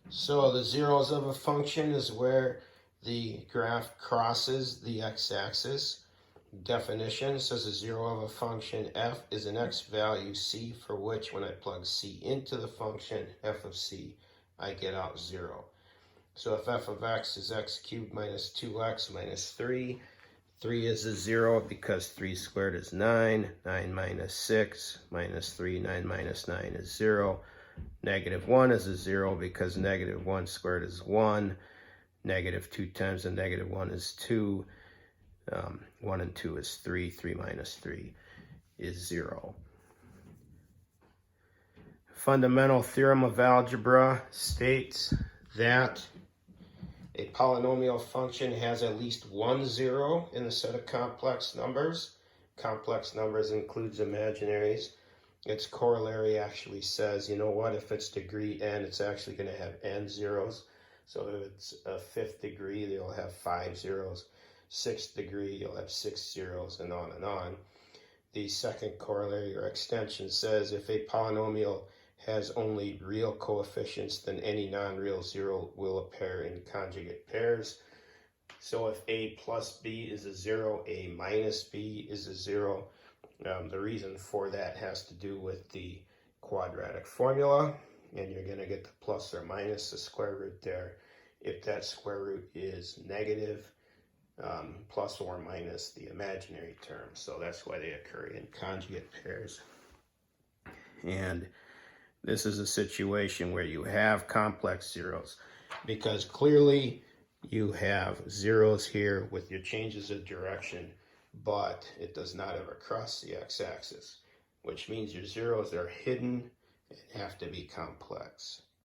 So the zeros of a function is where the graph crosses the x-axis. Definition says a zero of a function f is an x value c for which when I plug c into the function f of c, I get out 0. So if f of x is x cubed minus 2x minus 3, 3 is a 0 because 3 squared is 9, 9 minus 6 minus 3, 9 minus 9 is 0. Negative 1 is a 0 because negative 1 squared is 1. Negative 2 times a negative 1 is 2. 1 and 2 is 3. 3 minus 3 is 0. Fundamental theorem of algebra states that a polynomial function has at least one 0 in the set of complex numbers. Complex numbers includes imaginaries. Its corollary actually says, you know what, if it's degree n, it's actually going to have n zeros. So if it's a 5th degree, they'll have 5 zeros. 6th degree, you'll have 6 zeros, and on and on. The second corollary or extension says if a polynomial has only real coefficients, then any non-real 0 will appear in conjugate pairs. So if a plus b is a 0, a minus b is a 0. The reason for that has to do with the quadratic formula, and you're going to get the plus or minus the square root there if that square root is negative, plus or minus the imaginary term. So that's why they occur in conjugate pairs. And this is a situation where you have complex zeros because clearly you have zeros here with your changes of direction, but it does not ever cross the x-axis, which means your zeros are hidden and have to be complex.